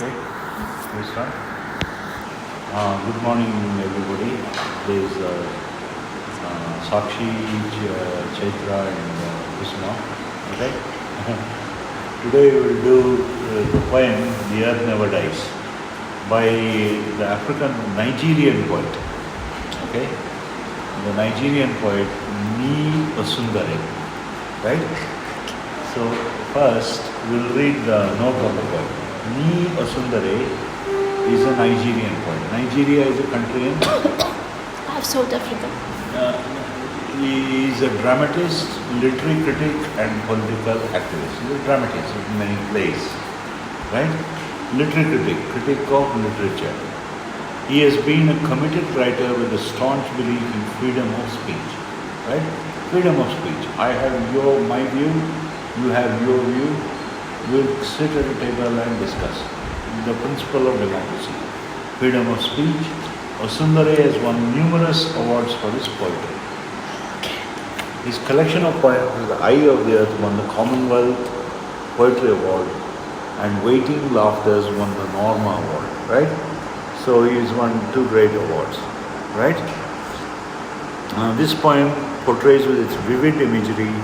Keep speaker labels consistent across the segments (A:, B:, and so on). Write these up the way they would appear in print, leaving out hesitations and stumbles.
A: Okay, we start. Good morning, everybody. There is Sakshi, Chaitra, and Kusma. Okay. Today we will do the poem "The Earth Never Dies" by the African Nigerian poet. Okay, the Nigerian poet Niyi Osundare. Right. So first we'll read the note of the poem. Niyi Osundare is a Nigerian poet. Nigeria is a country in.
B: I have South Africa.
A: He is a dramatist, literary critic, and political activist. He is a dramatist in many plays, right? Literary critic of literature. He has been a committed writer with a staunch belief in freedom of speech, right? Freedom of speech. I have my view, you have your view. We'll sit at a table and discuss the principle of democracy, freedom of speech. Osundare has won numerous awards for his poetry. His collection of poems, The Eye of the Earth, won the Commonwealth Poetry Award, and Waiting Laughters won the Norma Award, right? So he has won two great awards, right? This poem portrays with its vivid imagery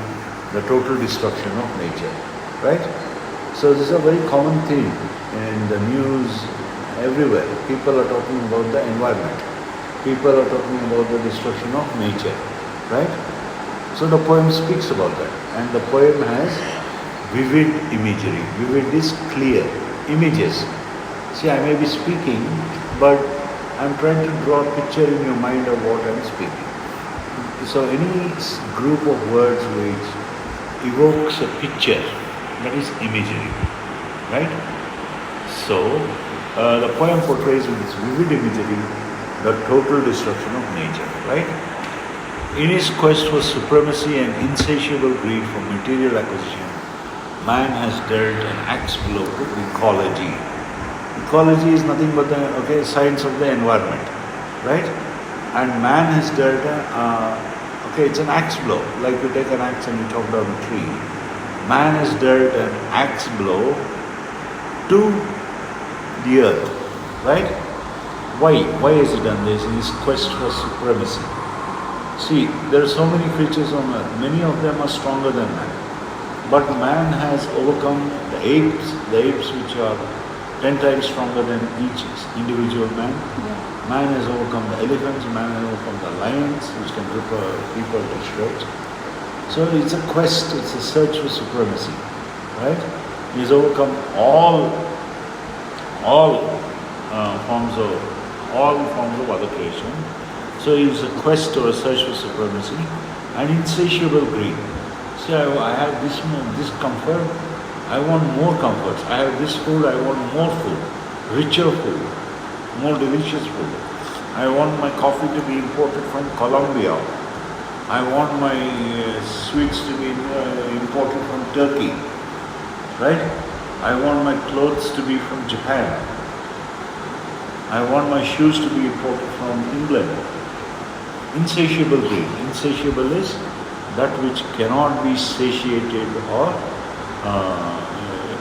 A: the total destruction of nature, right? So this is a very common theme in the news everywhere. People are talking about the environment. People are talking about the destruction of nature, right? So the poem speaks about that. And the poem has vivid imagery. Vivid is clear. Images. See, I may be speaking, but I'm trying to draw a picture in your mind of what I'm speaking. So any group of words which evokes a picture, that is imagery, right? So, the poem portrays with its vivid imagery the total destruction of nature, right? In his quest for supremacy and insatiable greed for material acquisition, man has dealt an axe blow to ecology. Ecology is nothing but the science of the environment, right? And man has dealt it's an axe blow. Like you take an axe and you chop down a tree. Man has dealt an axe blow to the earth, right? Why? Why has he done this? In his quest for supremacy. See, there are so many creatures on earth. Many of them are stronger than man. But man has overcome the apes which are 10 times stronger than each individual man. Yeah. Man has overcome the elephants, man has overcome the lions, which can rip people to shreds. So it's a quest, it's a search for supremacy, right? He's overcome all forms of other creation. So it's a quest or a search for supremacy and insatiable greed. See, I have this comfort, I want more comforts. I have this food, I want more food, richer food, more delicious food. I want my coffee to be imported from Colombia. I want my sweets to be imported from Turkey, right? I want my clothes to be from Japan. I want my shoes to be imported from England. Insatiable greed. Insatiable is that which cannot be satiated or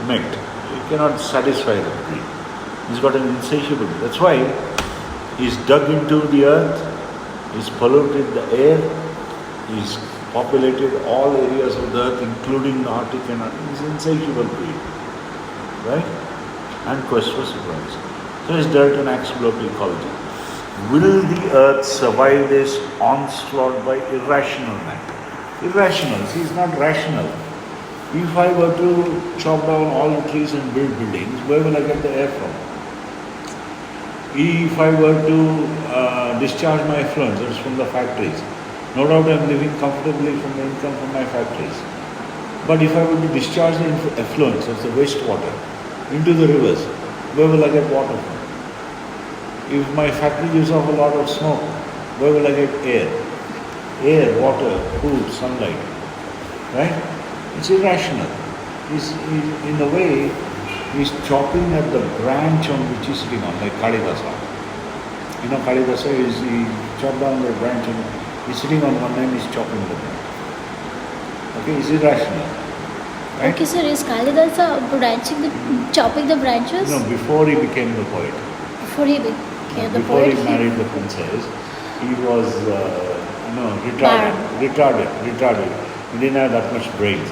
A: met. It cannot satisfy the greed. He's got an insatiable greed. That's why he's dug into the earth, he's polluted the air, he's populated all areas of the earth, including the Arctic and he's insatiable greed, right? And quest for supremacy. So he's dealt an axe blow to ecology. Will the earth survive this onslaught by irrational man? Irrational. See, it's not rational. If I were to chop down all the trees and build buildings, where will I get the air from? If I were to discharge my effluents, that is from the factories, no doubt I am living comfortably from the income from my factories. But if I were to discharge the effluents, that's the wastewater, into the rivers, where will I get water from? If my factory gives off a lot of smoke, where will I get air? Air, water, food, sunlight, right? It's irrational. In a way, he's chopping at the branch on which he's sitting on, like Kalidasa. You know, Kalidasa he chopped down the branch and he's sitting on one end, he's chopping the branch. Okay, it's irrational. Right?
B: Okay, sir, is Kalidasa chopping the branches
A: No, before he became the poet.
B: before he became the
A: Before
B: poet?
A: he married the princess, he was
B: Bad.
A: retarded. He didn't have that much brains.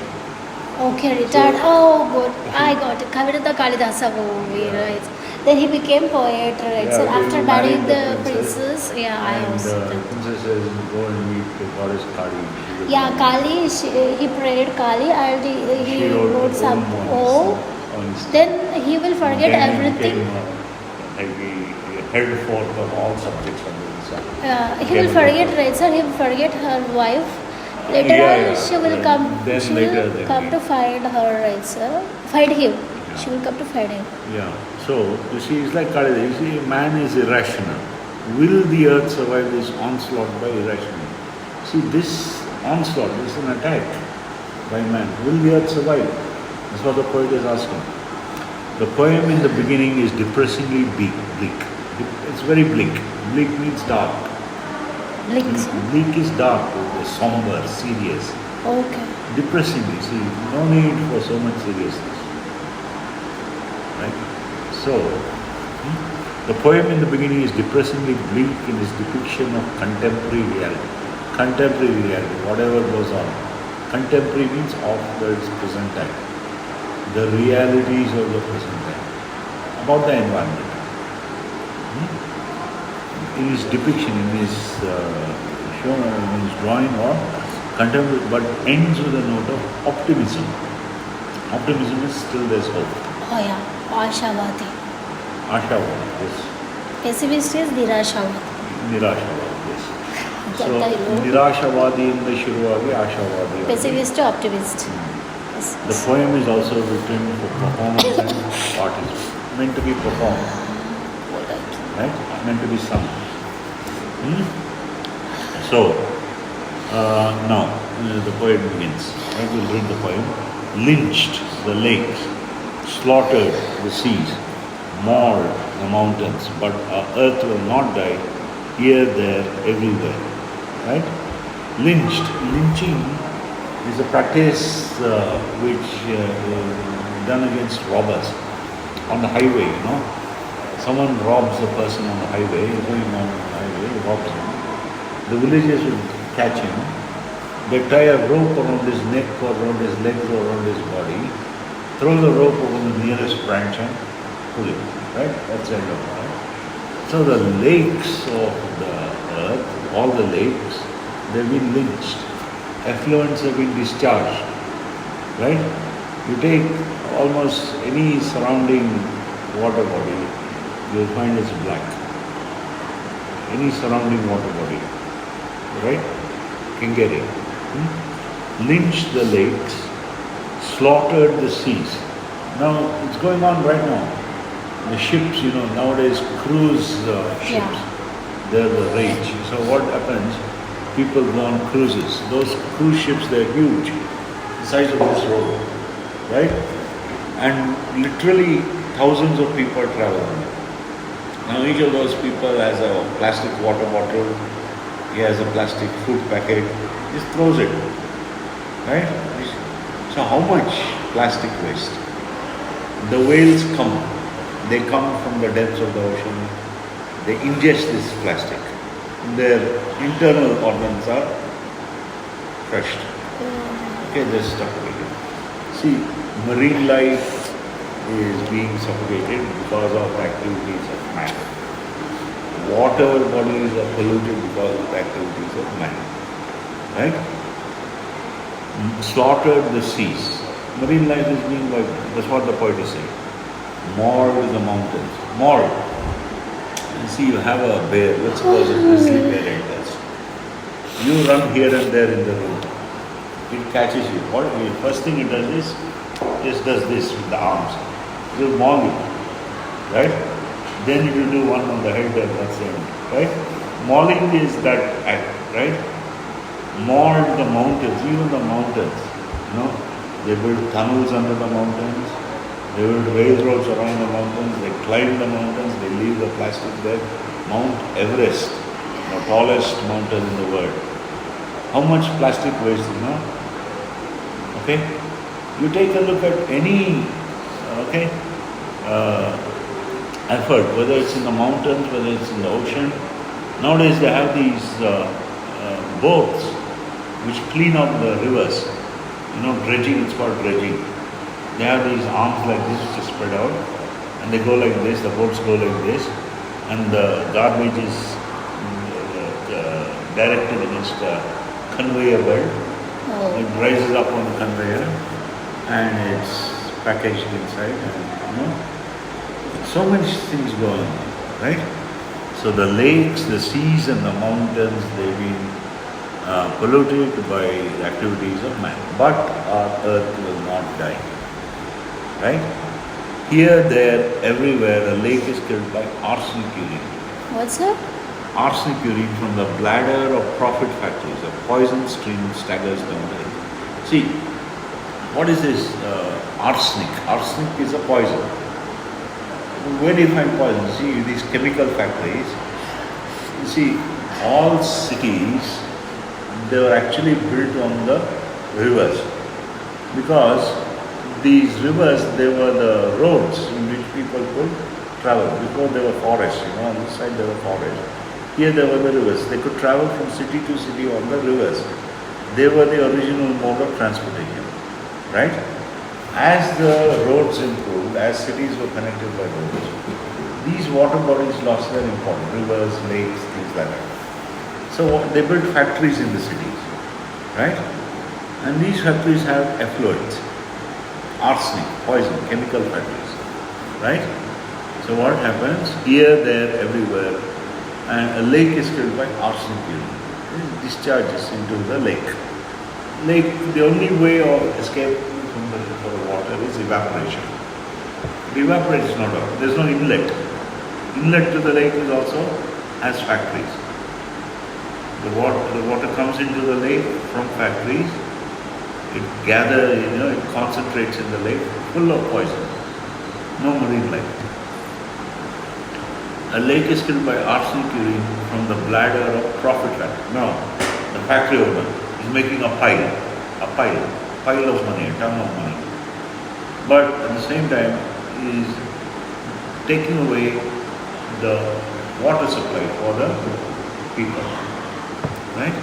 B: Okay, retired.
A: So-
B: Oh, good. I got it. Kavirata Kalidasa movie,
A: Yeah.
B: right? Then he became poet, right?
A: Yeah,
B: So
A: he
B: after
A: married
B: marrying
A: the
B: the
A: princess,
B: princess, yeah, I
A: and
B: also
A: the
B: did.
A: princess says, "Go and meet the goddess Kali." She will
B: Yeah,
A: come."
B: Kali, he prayed Kali and he
A: She wrote
B: wrote
A: the
B: some
A: Om on his
B: then he will forget
A: Then he
B: everything.
A: became like he held forth on all subjects under the sun.
B: He will
A: Became a
B: forget,
A: doctor.
B: right, sir? He will forget her wife. Later
A: Yeah,
B: on,
A: yeah.
B: she will
A: Then-
B: come.
A: then
B: She
A: later
B: will
A: then
B: come
A: he-
B: to find her, right, sir? Find him.
A: Yeah.
B: She will come to find him.
A: Yeah. So you see, it's like Kali. You see, man is irrational. Will the earth survive this onslaught by irrational? See, this onslaught is an attack by man. Will the earth survive? That's what the poet is asking. The poem in the beginning is depressingly bleak. It's very bleak. Bleak means dark.
B: Blink, sir.
A: Bleak is dark, it's somber, serious.
B: Okay.
A: Depressingly, see, no need for so much seriousness. Right? So, the poem in the beginning is depressingly bleak in its depiction of contemporary reality. Contemporary reality, whatever goes on. Contemporary means of its present time. The realities of the present time. About the environment. In his depiction, in his in his drawing of contemporary, but ends with a note of optimism. Optimism is still there's hope.
B: Oh yeah, Ashavati.
A: Ashawad, yes.
B: Pessimist is Nirashavati.
A: Nirashawad, yes. So,
B: That I know.
A: Nirashawadi in the Shuruvagi, Ashawadi.
B: Pessimist to optimist. Yes.
A: The poem is also written for performance and artists. Meant to be performed, right? Meant to be sung. So, now the poem begins. I will read the poem. Lynched the lakes, slaughtered the seas, mauled the mountains, but our earth will not die. Here, there, everywhere. Right? Lynched. Lynching is a practice which is done against robbers on the highway. Someone robs a person on the highway, going on the highway, robs him. The villagers will catch him. They tie a rope around his neck or around his legs or around his body, throw the rope over the nearest branch and pull him. Right? That's the end of it. Right? So the lakes of the earth, all the lakes, they've been lynched. Effluents have been discharged. Right? You take almost any surrounding water body, you'll find it's black. Any surrounding water body, right? Can get it. Lynched the lakes, slaughtered the seas. Now it's going on right now. The ships, nowadays cruise ships,
B: Yeah.
A: they're the rage. So what happens? People go on cruises. Those cruise ships, they're huge, the size of this road, right? And literally thousands of people travel on it. Now each of those people has a plastic water bottle, he has a plastic food packet, just throws it, right? So how much plastic waste? The whales come, they come from the depths of the ocean, they ingest this plastic. Their internal organs are crushed. Okay, they're suffocated. See, marine life is being suffocated because of the activities of man. Water bodies are polluted because of the activities of man. Right? Slaughtered the seas. Marine life is being wiped. That's what the poet is saying. Mauled the mountains. Mauled. And see, you have a bear, let's suppose a grizzly bear enters. You run here and there in the room. It catches you. What first thing it does is, just does this with the arms. It will maul you. Right? Then it will do one on the head and that's the end. Right? Mauling is that act, right? Mauled the mountains, even the mountains. They build tunnels under the mountains. They build railroads around the mountains. They climb the mountains. They leave the plastic there. Mount Everest, the tallest mountain in the world. How much plastic waste, Okay? You take a look at any, okay, uh, effort, whether it's in the mountains, whether it's in the ocean. Nowadays they have these boats which clean up the rivers. Dredging, it's called dredging. They have these arms like this which are spread out, and they go like this, the boats go like this, and the garbage is directed against a conveyor belt.
B: Oh.
A: It rises up on the conveyor and it's packaged inside, and so many things going on, right? So the lakes, the seas and the mountains, they've been polluted by the activities of man. But our earth will not die, right? Here, there, everywhere, a lake is killed by arsenic urine.
B: What's that?
A: Arsenic urine from the bladder of profit factories. A poison stream staggers down the hill. See, what is this arsenic? Arsenic is a poison. Where do you find poison? See, these chemical factories, you see, all cities, they were actually built on the rivers. Because these rivers, they were the roads in which people could travel. Before there were forests, on this side there were forests. Here there were the rivers. They could travel from city to city on the rivers. They were the original mode of transportation, right? As the roads improved, as cities were connected by roads, these water bodies lost their importance, rivers, lakes, things like that. So they built factories in the cities, right? And these factories have effluents, arsenic, poison, chemical factories, right? So what happens? Here, there, everywhere, and a lake is killed by arsenic urine. It discharges into the lake. Lake, the only way of escape from the water is evaporation. It evaporates not out. There's no inlet. Inlet to the lake is also has factories. The water comes into the lake from factories. It gathers, it concentrates in the lake, full of poison. No marine life. A lake is killed by arsenic urine from the bladder of profit factory. No, the factory owner is making a pile of money, a ton of money. But at the same time, he is taking away the water supply for the people. Right?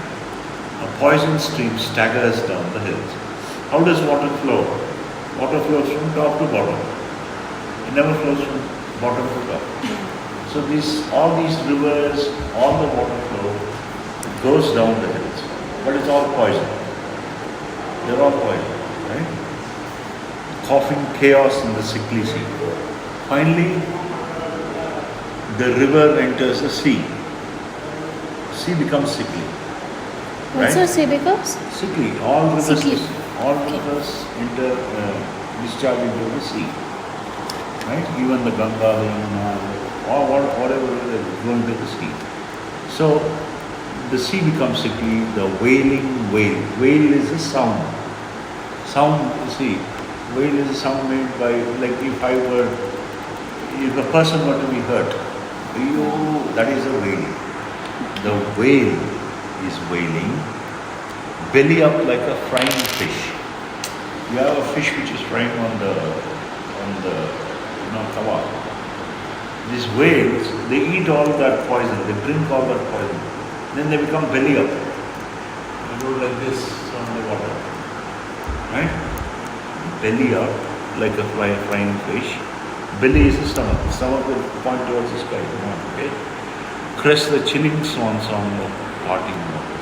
A: A poison stream staggers down the hills. How does water flow? Water flows from top to bottom. It never flows from bottom to top. So all these rivers, all the water flow, it goes down the hills. But it's all poison. They're all poison, right? Coughing chaos in the sickly sea. Finally, the river enters the sea. Sea becomes sickly.
B: What's
A: Right?
B: the sea becomes?
A: Sickly. All rivers,
B: Sickly.
A: enter, discharge into the sea. Right? Even the Ganga, the Yamuna, or whatever is going to the sea. So the sea becomes sickly. The wailing wail. Wail is a sound. Sound, you see, wail is a sound made by, like if a person were to be hurt, that is a wail. The whale is wailing, belly up like a frying fish. You have a fish which is frying on the tawa. These whales, they eat all that poison, they drink all that poison. Then they become belly up. They go like this on the water. Right? Belly up like a frying fish. Belly is the stomach. The stomach will point towards the sky. Okay? Crest the chilling swan song of parting water.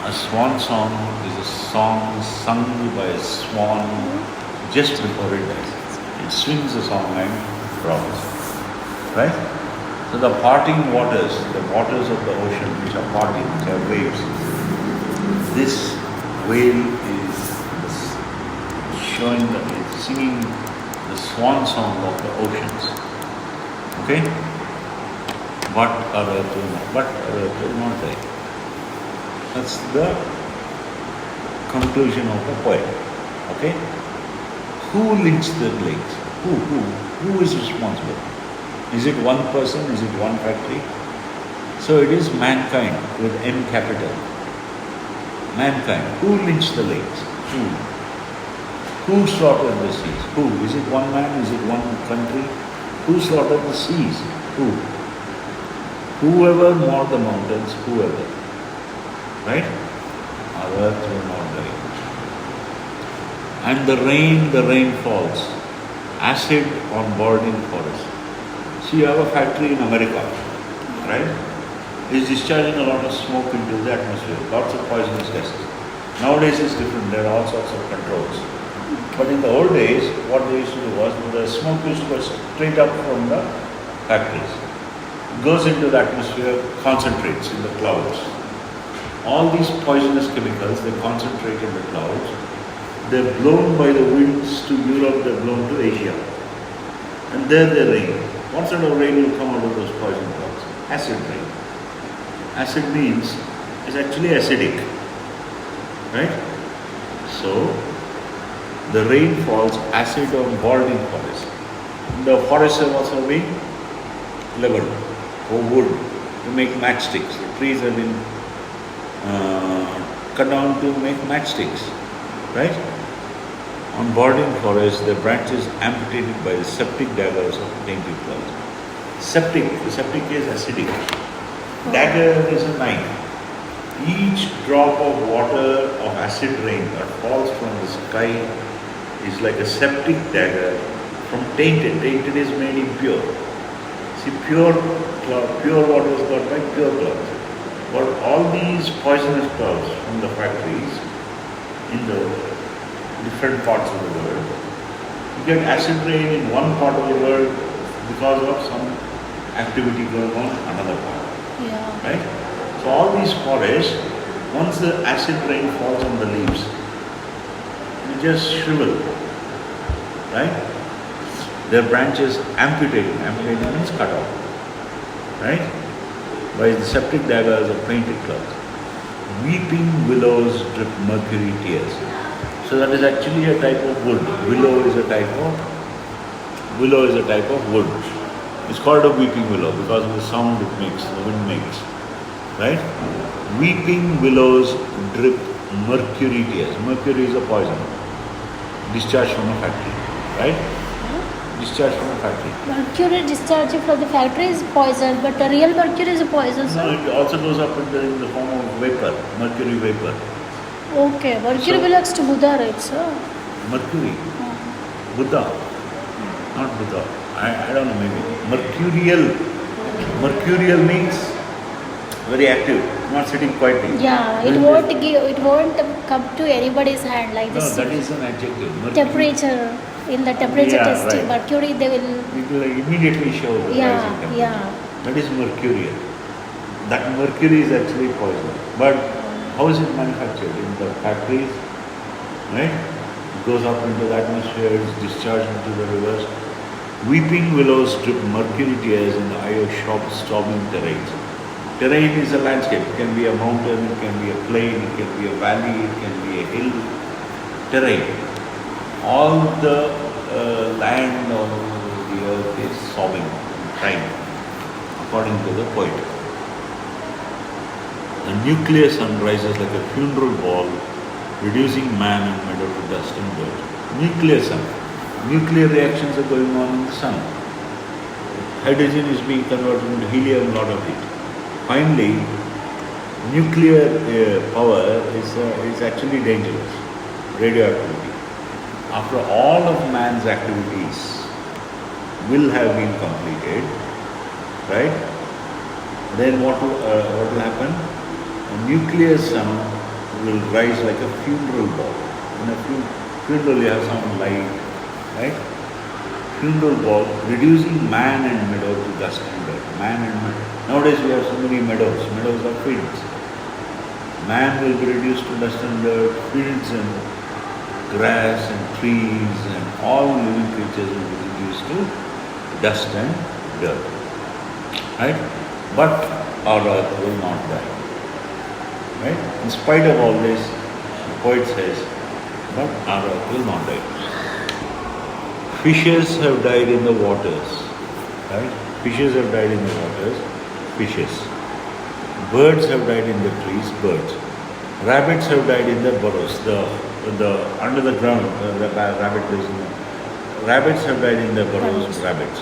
A: A swan song is a song sung by a swan just before it dies. It swings the song and drops. Right? So the parting waters, the waters of the ocean which are parting, which are waves, this whale is showing that it's singing the swan song of the oceans. Okay? But our earth will not die. That's the conclusion of the poem. Okay? Who lynched the lakes? Who is responsible? Is it one person? Is it one factory? So it is mankind with M capital. Mankind. Who lynched the lakes? Who? Who slaughtered the seas? Who? Is it one man? Is it one country? Who slaughtered the seas? Who? Whoever gnawed the mountains, whoever. Right? Our earth will not die. And the rain falls. Acid on boarding forest. See, you have a factory in America, right? It's discharging a lot of smoke into the atmosphere, lots of poisonous gases. Nowadays it's different, there are all sorts of controls. But in the old days, what they used to do was, the smoke used to go straight up from the factories. It goes into the atmosphere, concentrates in the clouds. All these poisonous chemicals, they concentrate in the clouds. They're blown by the winds to Europe, they're blown to Asia. And there they rain. What sort of rain will come out of those poison clouds? Acid rain. Acid means it's actually acidic. Right? So, the rain falls acid on boarding forest. The forests have also been leveled for wood to make matchsticks. The trees have been cut down to make matchsticks. Right? On boarding forests, the branches amputated by the septic daggers of tainted clouds. Septic is acidic. Dagger is a knife. Each drop of water of acid rain that falls from the sky is like a septic dagger from tainted. Tainted is made impure. See, pure water is got by pure clouds. But all these poisonous clouds from the factories in the different parts of the world, you get acid rain in one part of the world because of some activity going on in another part.
B: Yeah.
A: Right? So all these forests, once the acid rain falls on the leaves, they just shrivel. Right? Their branches amputated. Amputated means cut off. Right? By the septic daggers of painted clouds. Weeping willows drip mercury tears. So that is actually a type of wood. Willow is a type of wood. It's called a weeping willow because of the sound it makes, the wind makes. Right? Weeping willows drip mercury tears. Mercury is a poison. Discharged from a factory. Right? Discharged from a factory.
B: Mercury discharging from the factory is poison, but the real mercury is a poison, sir.
A: No, it also goes up in the form of vapor, mercury vapor.
B: Okay, mercury belongs to Buddha, right, sir?
A: Mercury. Buddha. Not Buddha. I don't know, maybe. Mercurial means very active, not sitting quietly.
B: Yeah, it won't come to anybody's hand like this.
A: No, that is an adjective.
B: Temperature, in the temperature
A: Yeah,
B: testing,
A: right.
B: mercury they will.
A: It will immediately show the rising temperature.
B: Yeah.
A: That is mercurial. That mercury is actually poison. But how is it manufactured? In the factories, right? It goes up into the atmosphere, it's discharged into the rivers. Weeping willows drip mercury tears in the eye of storming terrains. Terrain is a landscape. It can be a mountain, it can be a plain, it can be a valley, it can be a hill. Terrain. All the land on the earth is sobbing, crying, according to the poet. The nuclear sun rises like a funeral ball, reducing man and meadow to dust and dirt. Nuclear sun. Nuclear reactions are going on in the sun. Hydrogen is being converted into helium, lot of it. Finally, nuclear power is actually dangerous. Radioactivity. After all of man's activities will have been completed, right? Then what will happen? A nuclear sun will rise like a funeral ball. In a funeral you have some light, right? Funeral ball, reducing man and meadow to dust and dirt. Man and meadow. Nowadays we have so many meadows. Meadows are fields. Man will be reduced to dust and dirt, fields and grass and trees and all living creatures will be reduced to dust and dirt. Right? But our earth will not die. Right? In spite of all this, the poet says, but our earth will not die. Fishes have died in the waters. Right? Fishes have died in the waters. Fishes. Birds have died in the trees. Birds. Rabbits have died in the burrows. The under the ground, the rabbit lives in the, rabbits have died in their burrows, rabbits.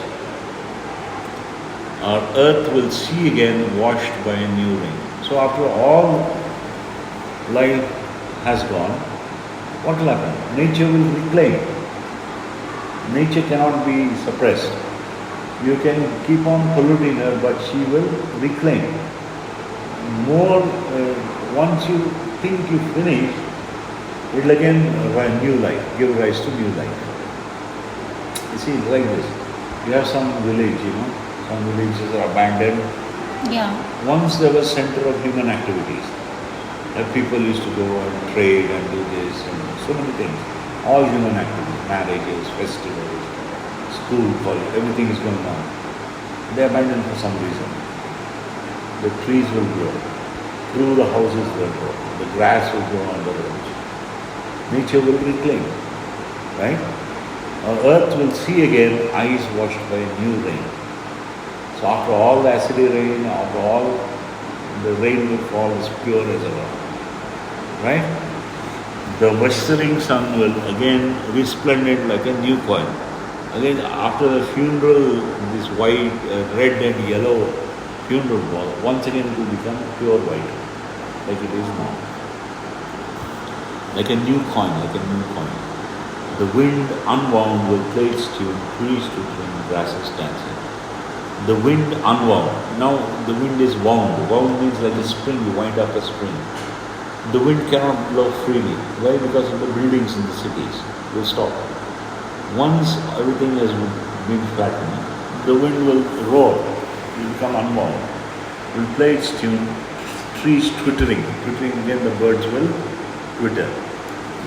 A: Our earth will see again washed by a new rain. So after all life has gone, what will happen? Nature will reclaim. Nature cannot be suppressed. You can keep on polluting her, but she will reclaim. More, once you think you finish, it will again new life, give rise to new life. You see, it's like this. You have some village, some villages are abandoned.
B: Yeah.
A: Once there was center of human activities. People used to go and trade and do this and so many things. All human activities, marriages, festivals, school, college, everything is going on. They abandoned for some reason. The trees will grow. Through the houses will grow. The grass will grow on the roads. Nature will reclaim. Right? Our earth will see again eyes washed by a new rain. So after all the acidy rain, after all the rain will fall as pure as ever. Right? The westering sun will again resplendent like a new coin. Again, after the funeral, this white, red and yellow funeral ball, once again it will become pure white, like it is now. Like a new coin, The wind unwound will play its tune, trees to twin, grasses dancing. The wind unwound. Now the wind is wound. Wound means like a spring, you wind up a spring. The wind cannot blow freely. Why? Because of the buildings in the cities. Will stop. Once everything has been flattened, the wind will roar. It will become unwound. It will play its tune. Trees twittering. Twittering again, the birds will twitter.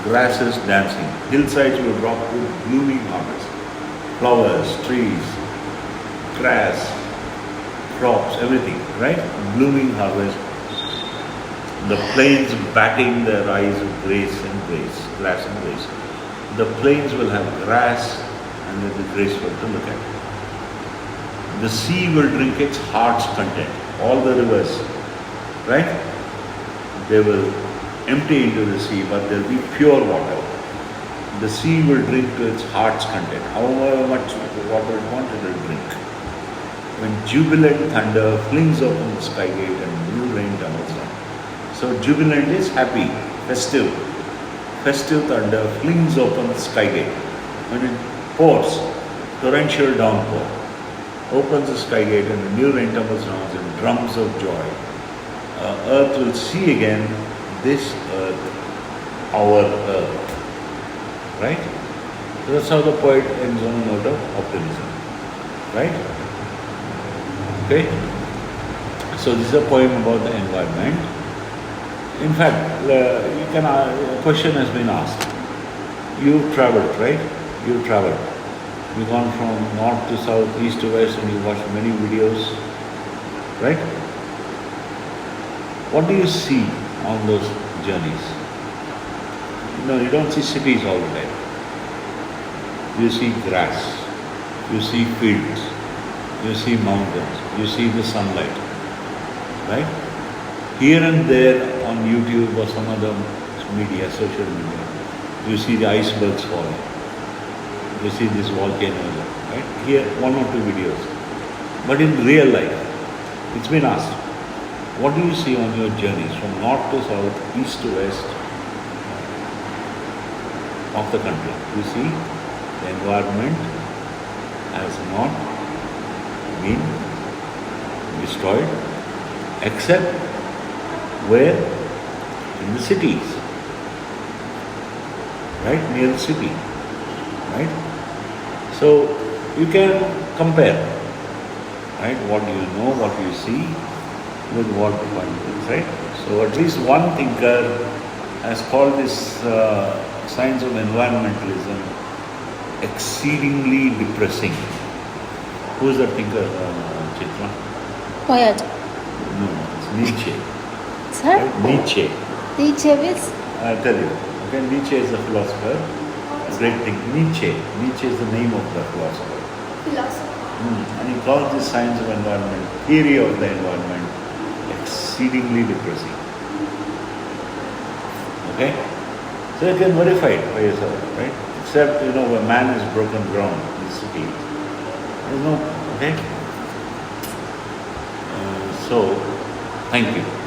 A: Grasses dancing. Hillsides will drop with blooming harvest. Flowers, trees, grass, crops, everything, right? Blooming harvest. The plains batting their eyes with grass and grace. The plains will have grass and will be graceful to look at. The sea will drink its heart's content. All the rivers, right? They will empty into the sea, but there will be pure water. The sea will drink to its heart's content. However much water it wants, it will drink. When jubilant thunder flings open the sky gate and blue rain tumbles down. So jubilant is happy, festive. Festive thunder flings open the sky gate. When it pours, torrential downpour, opens the sky gate and the new rain tumbles down in drums of joy. Earth will see again this earth, our earth. Right? So that's how the poet ends on a note of optimism. Right? Okay? So this is a poem about the environment. In fact, a question has been asked. You've traveled, right? You've traveled. You've gone from north to south, east to west, and you watched many videos, right? What do you see on those journeys? No, you don't see cities all the time. You see grass, you see fields, you see mountains, you see the sunlight, right? Here and there on YouTube or some other media, social media, you see the icebergs falling. You see this volcano, right? Here, one or two videos. But in real life, it's been asked, what do you see on your journeys from north to south, east to west of the country? You see, the environment has not been destroyed except where? In the cities, right? Near the city, right? So you can compare, right? What do you know, what do you see with what one is, right? So at least one thinker has called this science of environmentalism exceedingly depressing. Who is that thinker, Chitra?
B: Poet.
A: No, it's Nietzsche.
B: Sir?
A: Right? Nietzsche.
B: Nietzsche is?
A: I'll tell you. Okay, Nietzsche is a philosopher. A great thing. Nietzsche is the name of the philosopher. And he calls this science of environment, theory of the environment, exceedingly depressing. Okay? So you can verify it by yourself, right? Except, where man has broken ground in the city. There's no, okay? So, thank you.